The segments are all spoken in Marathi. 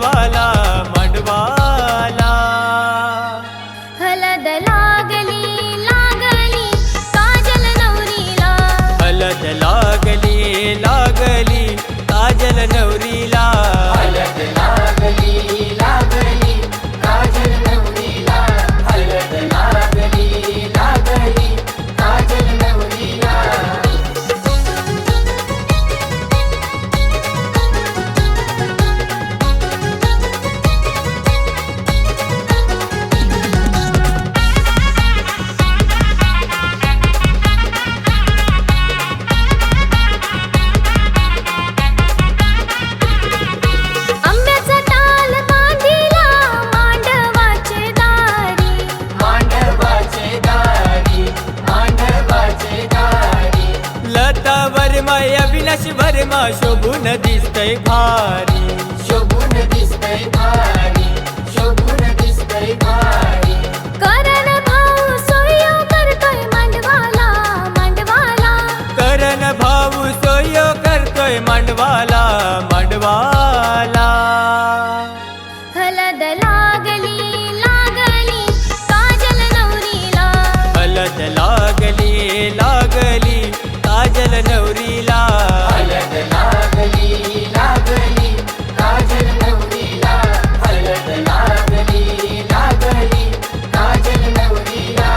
मांडवाला मांडवाला हलद लागली लागली काजल नवरीला हलद लागली लागली काजल नवरीला हलद लागली लागली काजल नवरीला हलद लागली लागली काजल नवरीला आंब्याचा टाल बांधिला मांडवाचे दारी मांडवाचे दारी मांडवाचे दारी लता वर्मा अविनाश वर्मा शोभून दिसतय भारी शोभून दिसतय भारी शोभून दिसतय भारी करण भाऊ सोयो करतोय मांडवाला मांडवाला करण भाऊ सोयो करतोय मांडवाला मांडवाला हलद लागली लागली काजल नवरीला हलद लागली लागली काजल नवरीला हलद लागली लागली काजल नवरीला हलद लागली लागली काजल नवरीला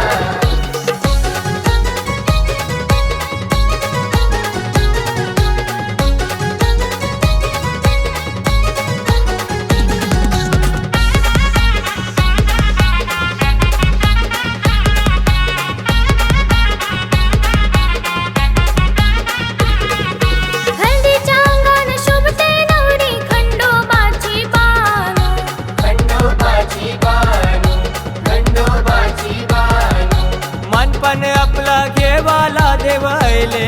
हल्दीच्या अंगान शोभते नवरी खंडोबाची बानू खंडोबाची बानू खंडोबाची बानू मानपण आपला घेवाला देवायले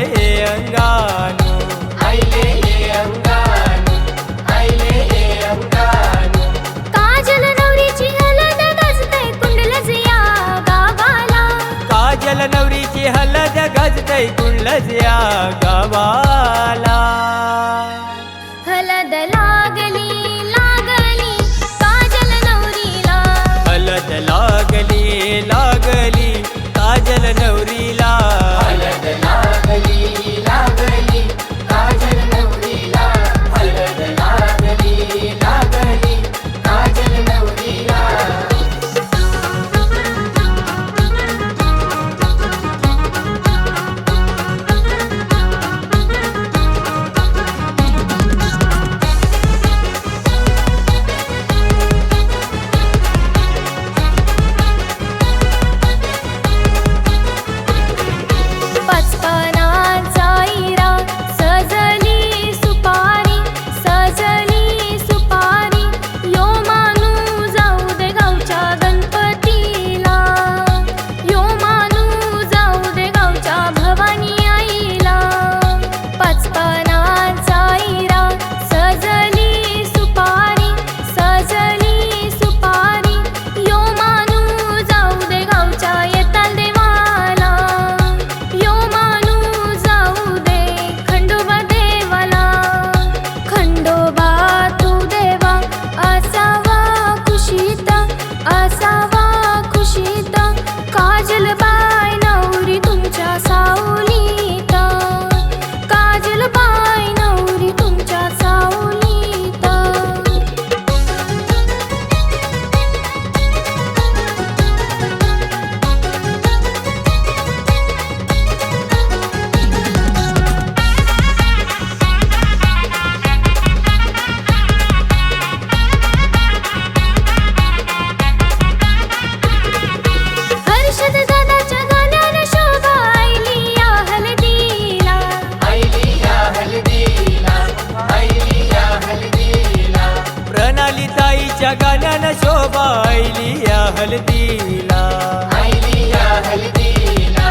अंगानू आईले ये अंगानू आईले ये अंगानू काजल नवरीची हलद गजते कुंडलच या गावाला काजल नवरीची हलद गजतय कुंडलच या गावाला हलद लागली लागली काजल नवरीला हलद लागली लागली काजल नवरीला हलद लागली लागली काजल नवरीला हलद लागली लागली काजल नवरीला पचपनाचा इरा सजली सुपारी यो मानू जाऊ दे गावच्या गणपतीला यो मानू जाऊ दे गावच्या भवानी आईला पचपनाचा इरा सजली सुपारी यो मानू जाऊ दे गावच्या येताल देवाला यो मानू जाऊ दे खंडोबा देवाला खंडोबा तू देवा असावा खुशीत काजल बाय नवरी तुमच्या सावलीत काजल बाय नवरी तुमच्या सावलीत हर्षद दादाच्या गाण्यानं शोभा आईली या हलदीला आईली या हलदीला आईली या हलदीला प्रणाली ताईच्या गाण्यानं शोभा आईली या हलदीला आईली या हलदीला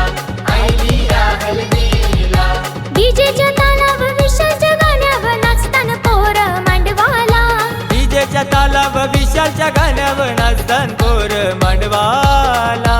आईली या हलदीला डीजेच्या तालावर विशालच्या गाण्यावर नाचताना पोर मांडवाला डीजेच्या तालावर विशालच्या गाण्यावर नाचतान पोर मांडवाला